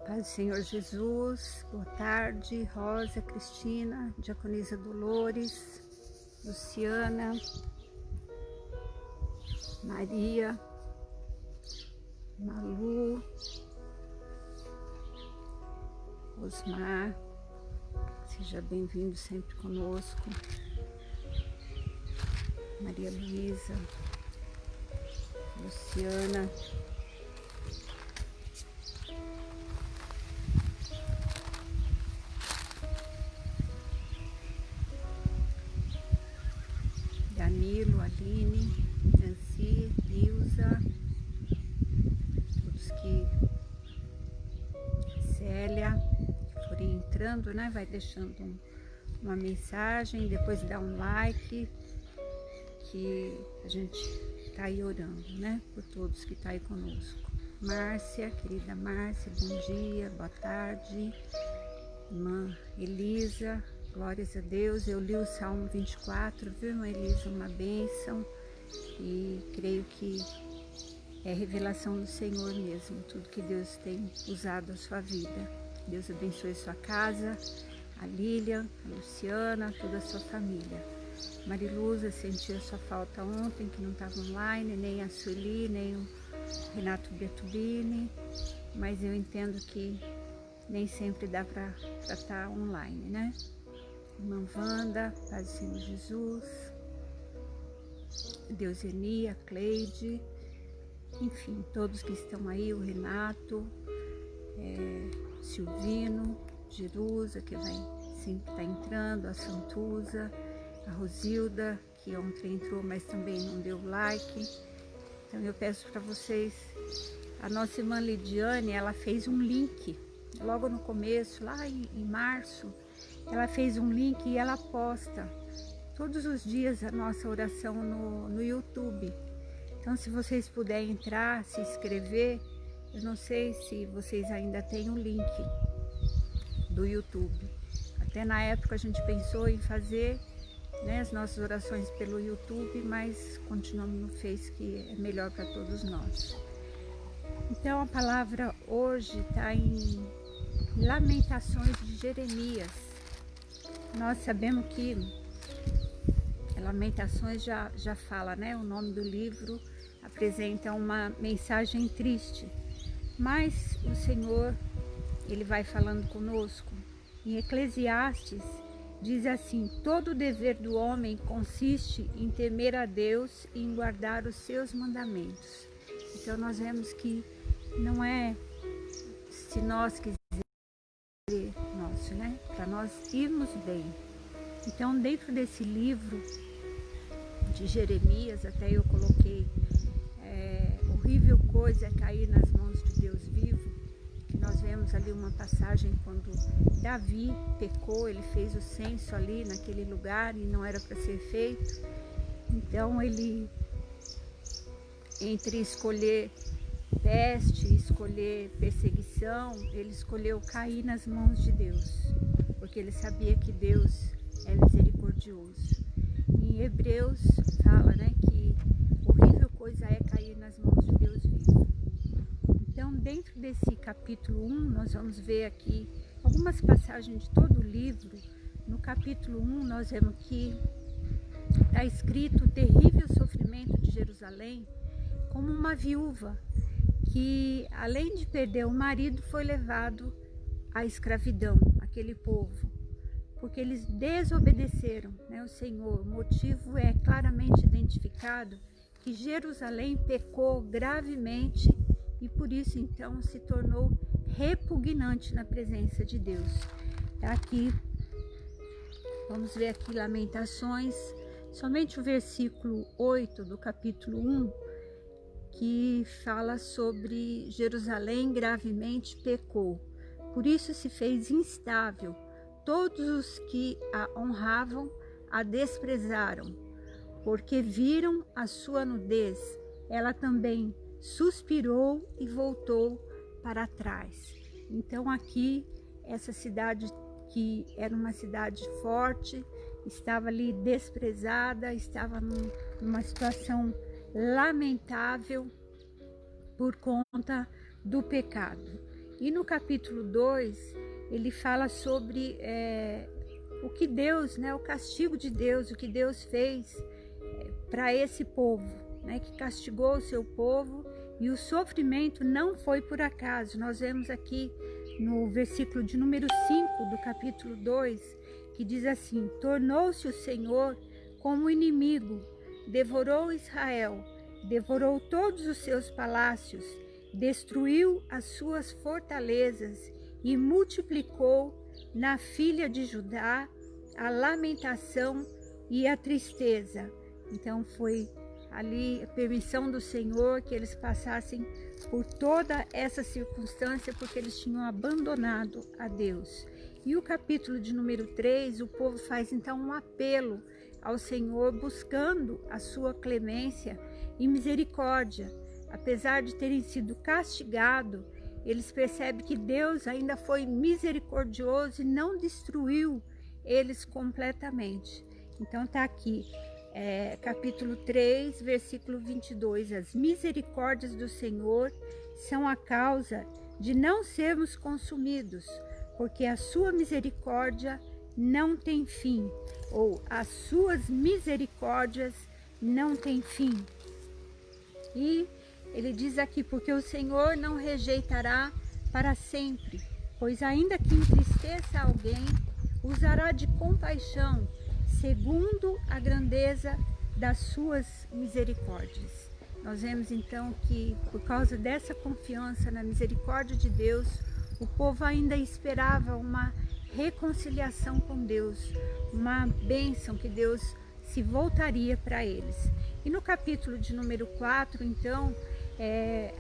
Paz do Senhor Jesus, boa tarde, Rosa, Cristina, Diaconisa Dolores, Luciana, Maria, Malu, Osmar, seja bem-vindo sempre conosco, Maria Luísa, Luciana, Danilo, Aline, Nancy, Ilza, todos que Célia, que forem entrando, né? Vai deixando uma mensagem, depois dá um like, que a gente tá aí orando, né? Por todos que tá aí conosco. Márcia, querida Márcia, bom dia, boa tarde. Irmã Elisa, glórias a Deus. Eu li o Salmo 24, viu, irmã Elisa? Uma bênção. E creio que é revelação do Senhor mesmo, tudo que Deus tem usado a sua vida. Deus abençoe a sua casa, a Lilian, a Luciana, toda a sua família. Mariluza, sentiu a ssua falta ontem, que não estava online, nem a Sueli, nem o Renato Bertubini, mas eu entendo que nem sempre dá para estar online, né? Irmã Wanda, Paz do Senhor Jesus, Deuseni, a Cleide, enfim, todos que estão aí, o Renato, Silvino, Jerusa, que vai sempre estar entrando, a Santuza, a Rosilda, que ontem entrou, mas também não deu like. Então eu peço para vocês, a nossa irmã Lidiane, ela fez um link, logo no começo, lá em março, ela fez um link e ela posta todos os dias a nossa oração no YouTube. Então se vocês puderem entrar, se inscrever, eu não sei se vocês ainda têm o link do YouTube. Até na época a gente pensou em fazer, né, as nossas orações pelo YouTube, mas continuamos no Face, que é melhor para todos nós. Então a palavra hoje está em Lamentações de Jeremias. Nós sabemos que Lamentações já fala, né? O nome do livro apresenta uma mensagem triste, mas o Senhor, Ele vai falando conosco. Em Eclesiastes diz assim: todo o dever do homem consiste em temer a Deus e em guardar os seus mandamentos. Então nós vemos que não é se nós quisermos nosso, né? Para nós irmos bem. Então dentro desse livro de Jeremias, até eu coloquei horrível coisa é cair nas mãos de Deus vivo, que nós vemos ali uma passagem quando Davi pecou, ele fez o censo ali naquele lugar e não era para ser feito. Então ele, entre escolher peste, escolher perseguição, ele escolheu cair nas mãos de Deus, porque ele sabia que Deus é misericordioso. Em Hebreus fala, né, que horrível coisa é cair nas mãos de Deus vivo. Então, dentro desse capítulo 1, nós vamos ver aqui algumas passagens de todo o livro. No capítulo 1, nós vemos que está escrito o terrível sofrimento de Jerusalém como uma viúva que, além de perder o marido, foi levado à escravidão, aquele povo, porque eles desobedeceram, né, o Senhor. O motivo é claramente identificado, que Jerusalém pecou gravemente e por isso então se tornou repugnante na presença de Deus. Aqui, vamos ver aqui Lamentações, somente o versículo 8 do capítulo 1, que fala sobre Jerusalém gravemente pecou. Por isso se fez instável. Todos os que a honravam a desprezaram, porque viram a sua nudez. Ela também suspirou e voltou para trás. Então aqui, essa cidade que era uma cidade forte, estava ali desprezada, estava numa situação lamentável por conta do pecado. E no capítulo 2, ele fala sobre o que Deus, o castigo de Deus, o que Deus fez para esse povo, que castigou o seu povo, e o sofrimento não foi por acaso. Nós vemos aqui no versículo de número 5 do capítulo 2, que diz assim: tornou-se o Senhor como inimigo, devorou Israel, devorou todos os seus palácios, destruiu as suas fortalezas e multiplicou na filha de Judá a lamentação e a tristeza. Então foi ali a permissão do Senhor que eles passassem por toda essa circunstância, porque eles tinham abandonado a Deus. E o capítulo de número 3, o povo faz então um apelo ao Senhor, buscando a sua clemência e misericórdia. Apesar de terem sido castigados, eles percebem que Deus ainda foi misericordioso e não destruiu eles completamente. Então está aqui, capítulo 3, versículo 22. As misericórdias do Senhor são a causa de não sermos consumidos, porque a sua misericórdia não tem fim, ou as suas misericórdias não têm fim. E ele diz aqui: porque o Senhor não rejeitará para sempre, pois ainda que entristeça alguém, usará de compaixão, segundo a grandeza das suas misericórdias. Nós vemos então que, por causa dessa confiança na misericórdia de Deus, o povo ainda esperava uma reconciliação com Deus, uma bênção que Deus se voltaria para eles. E no capítulo de número 4, então,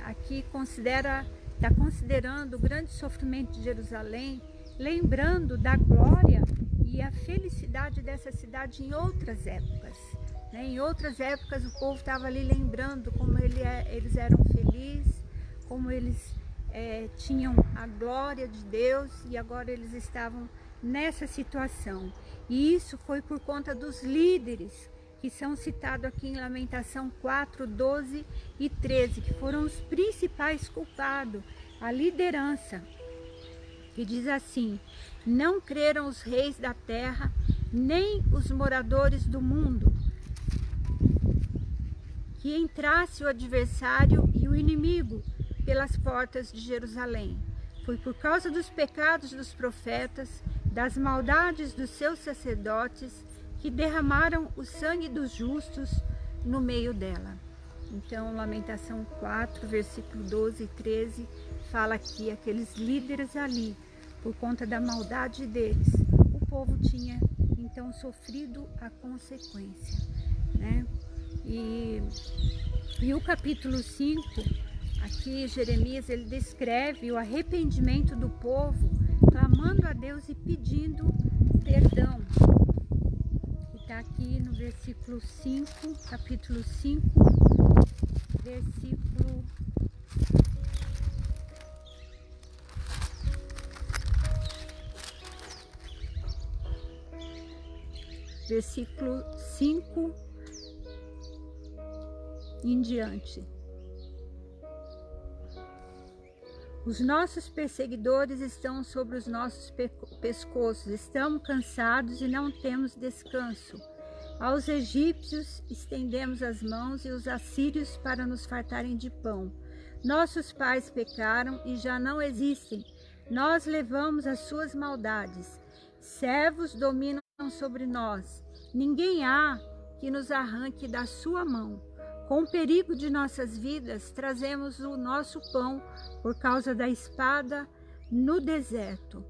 aqui está considerando o grande sofrimento de Jerusalém, lembrando da glória e a felicidade dessa cidade em outras épocas. Em outras épocas o povo estava ali lembrando como eles eram felizes, como eles tinham a glória de Deus, e agora eles estavam nessa situação. E isso foi por conta dos líderes que são citados aqui em Lamentação 4, 12 e 13, que foram os principais culpados, a liderança, que diz assim: não creram os reis da terra, nem os moradores do mundo, que entrasse o adversário e o inimigo pelas portas de Jerusalém. Foi por causa dos pecados dos profetas, das maldades dos seus sacerdotes, que derramaram o sangue dos justos no meio dela. Então, Lamentação 4, versículo 12 e 13, fala que aqueles líderes ali, por conta da maldade deles, o povo tinha então sofrido a consequência, E o capítulo 5, aqui Jeremias, ele descreve o arrependimento do povo, clamando a Deus e pedindo perdão. E está aqui no versículo 5, capítulo 5, versículo 5 em diante. Os nossos perseguidores estão sobre os nossos pescoços, estamos cansados e não temos descanso. Aos egípcios estendemos as mãos e os assírios para nos fartarem de pão. Nossos pais pecaram e já não existem. Nós levamos as suas maldades. Servos dominam sobre nós. Ninguém há que nos arranque da sua mão. Com o perigo de nossas vidas, trazemos o nosso pão por causa da espada no deserto.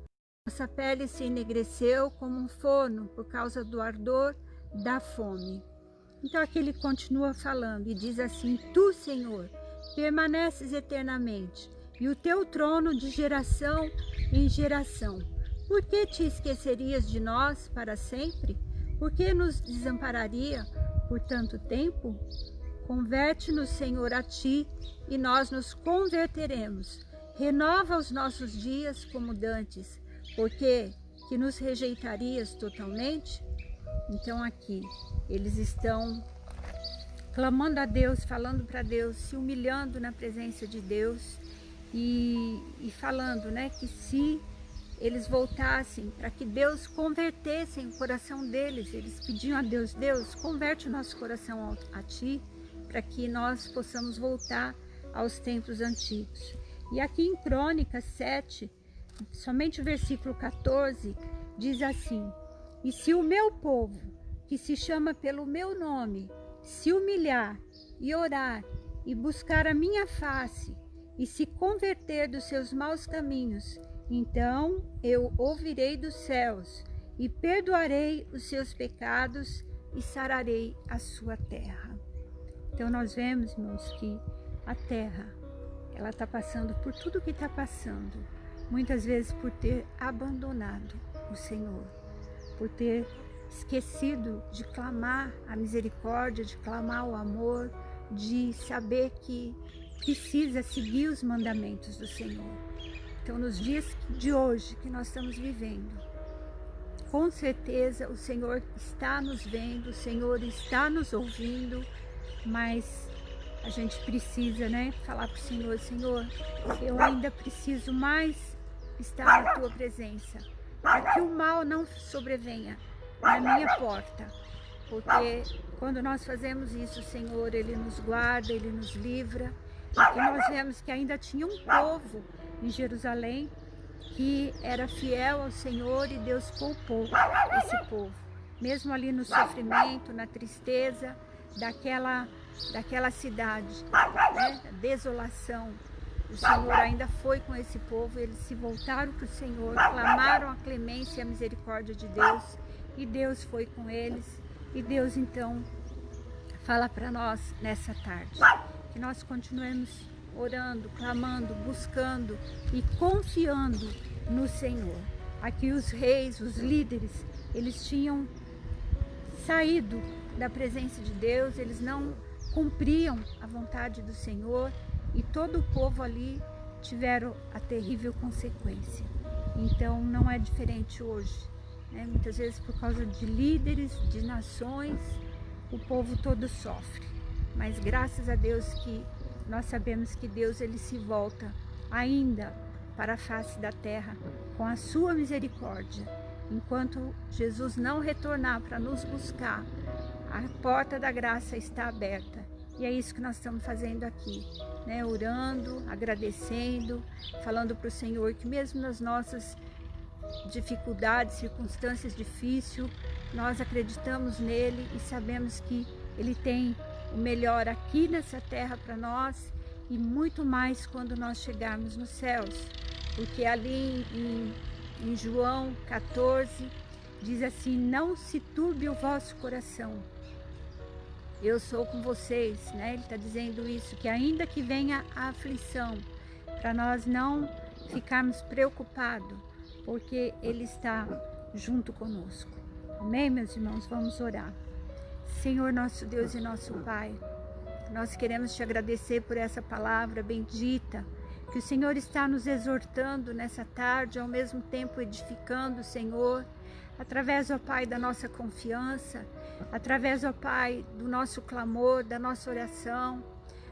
Nossa pele se enegreceu como um forno por causa do ardor da fome. Então aqui ele continua falando e diz assim: tu, Senhor, permaneces eternamente, e o teu trono de geração em geração. Por que te esquecerias de nós para sempre? Por que nos desampararia por tanto tempo? Converte-nos, Senhor, a ti, e nós nos converteremos. Renova os nossos dias como dantes, porque que nos rejeitarias totalmente? Então aqui, eles estão clamando a Deus, falando para Deus, se humilhando na presença de Deus, e falando, né, que se eles voltassem, para que Deus convertesse o coração deles, eles pediam a Deus: Deus, converte o nosso coração a Ti, para que nós possamos voltar aos tempos antigos. E aqui em Crônicas 7, somente o versículo 14, diz assim: e se o meu povo, que se chama pelo meu nome, se humilhar e orar e buscar a minha face e se converter dos seus maus caminhos, então eu ouvirei dos céus e perdoarei os seus pecados e sararei a sua terra. Então nós vemos, irmãos, que a terra, ela está passando por tudo que está passando, muitas vezes por ter abandonado o Senhor, por ter esquecido de clamar a misericórdia, de clamar o amor, de saber que precisa seguir os mandamentos do Senhor. Então, nos dias de hoje que nós estamos vivendo, com certeza o Senhor está nos vendo, o Senhor está nos ouvindo, mas a gente precisa, né, falar para o Senhor: Senhor, eu ainda preciso mais estar na Tua presença, para que o mal não sobrevenha na minha porta, porque quando nós fazemos isso, o Senhor, Ele nos guarda, Ele nos livra. E nós vemos que ainda tinha um povo em Jerusalém que era fiel ao Senhor, e Deus poupou esse povo, mesmo ali no sofrimento, na tristeza daquela cidade, né? Desolação. O Senhor ainda foi com esse povo, eles se voltaram para o Senhor, clamaram a clemência e a misericórdia de Deus, e Deus foi com eles. E Deus então fala para nós nessa tarde, que nós continuemos orando, clamando, buscando e confiando no Senhor. Aqui os reis, os líderes, eles tinham saído da presença de Deus, eles não cumpriam a vontade do Senhor, e todo o povo ali tiveram a terrível consequência. Então não é diferente hoje, né? Muitas vezes por causa de líderes, de nações, o povo todo sofre. Mas graças a Deus que nós sabemos que Deus, Ele se volta ainda para a face da terra com a sua misericórdia. Enquanto Jesus não retornar para nos buscar, a porta da graça está aberta. E é isso que nós estamos fazendo aqui, né? Orando, agradecendo, falando para o Senhor que mesmo nas nossas dificuldades, circunstâncias difíceis, nós acreditamos nele e sabemos que Ele tem o melhor aqui nessa terra para nós, e muito mais quando nós chegarmos nos céus. Porque ali em João 14 diz assim: não se turbe o vosso coração, eu sou com vocês, né? Ele está dizendo isso, que ainda que venha a aflição, para nós não ficarmos preocupados, porque Ele está junto conosco. Amém, meus irmãos? Vamos orar. Senhor, nosso Deus e nosso Pai, nós queremos Te agradecer por essa palavra bendita, que o Senhor está nos exortando nessa tarde, ao mesmo tempo edificando, Senhor, através, ó Pai, da nossa confiança, através, ó Pai, do nosso clamor, da nossa oração.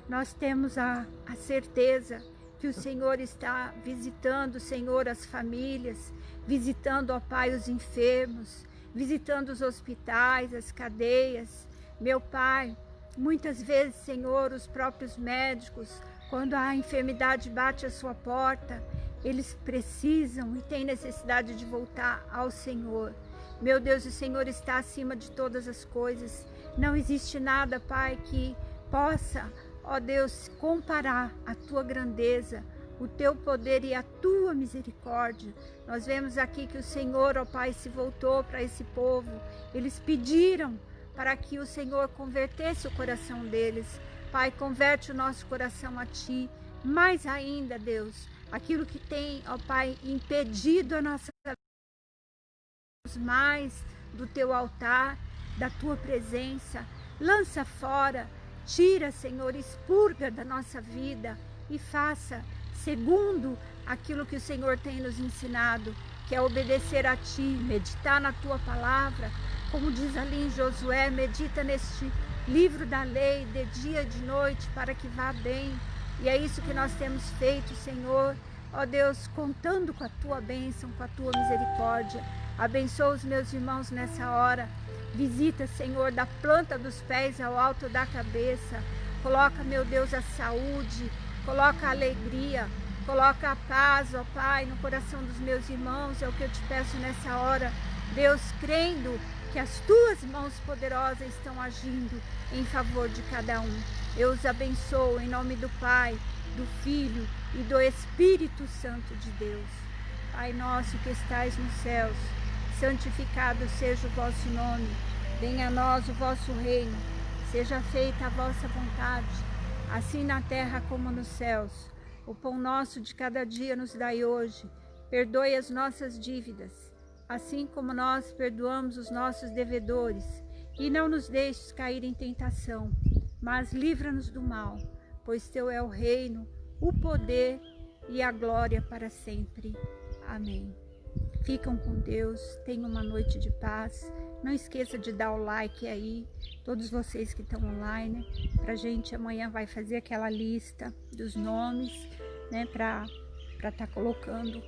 Nós temos a certeza que o Senhor está visitando, Senhor, as famílias, visitando, ó Pai, os enfermos, visitando os hospitais, as cadeias. Meu Pai, muitas vezes, Senhor, os próprios médicos, quando a enfermidade bate à sua porta, eles precisam e têm necessidade de voltar ao Senhor. Meu Deus, o Senhor está acima de todas as coisas. Não existe nada, Pai, que possa, ó Deus, comparar a Tua grandeza, o Teu poder e a Tua misericórdia. Nós vemos aqui que o Senhor, ó Pai, se voltou para esse povo. Eles pediram para que o Senhor convertesse o coração deles. Pai, converte o nosso coração a Ti. Mais ainda, Deus, aquilo que tem, ó Pai, impedido a nossa vida mais do Teu altar, da Tua presença. Lança fora, tira, Senhor, expurga da nossa vida e faça segundo aquilo que o Senhor tem nos ensinado, que é obedecer a Ti, meditar na Tua palavra, como diz ali em Josué: medita neste livro da lei de dia e de noite, para que vá bem. E é isso que nós temos feito, Senhor. Ó Deus, contando com a Tua bênção, com a Tua misericórdia. Abençoa os meus irmãos nessa hora. Visita, Senhor, da planta dos pés ao alto da cabeça. Coloca, meu Deus, a saúde, coloca a alegria, coloca a paz, ó Pai, no coração dos meus irmãos. É o que eu te peço nessa hora. Deus, crendo que as Tuas mãos poderosas estão agindo em favor de cada um. Eu os abençoo em nome do Pai, do Filho e do Espírito Santo de Deus. Pai nosso que estais nos céus, santificado seja o vosso nome. Venha a nós o vosso reino. Seja feita a vossa vontade, assim na terra como nos céus. O pão nosso de cada dia nos dai hoje. Perdoe as nossas dívidas, assim como nós perdoamos os nossos devedores. E não nos deixes cair em tentação, mas livra-nos do mal, pois Teu é o reino, o poder e a glória para sempre. Amém. Ficam com Deus, tenham uma noite de paz. Não esqueça de dar o like aí, todos vocês que estão online, pra gente amanhã vai fazer aquela lista dos nomes, né, pra estar colocando,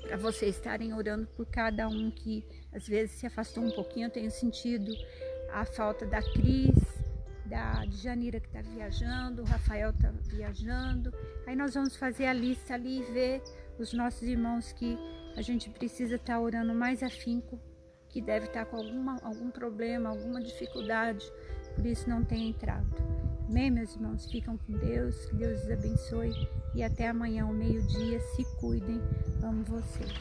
para vocês estarem orando por cada um que às vezes se afastou um pouquinho. Eu tenho sentido a falta da Cris, da Janira que está viajando, o Rafael está viajando. Aí nós vamos fazer a lista ali e ver os nossos irmãos que a gente precisa estar orando mais afinco, que deve estar com algum problema, alguma dificuldade, por isso não tem entrado. Amém, meus irmãos? Ficam com Deus, que Deus os abençoe e até amanhã ao meio-dia. Se cuidem, amo vocês.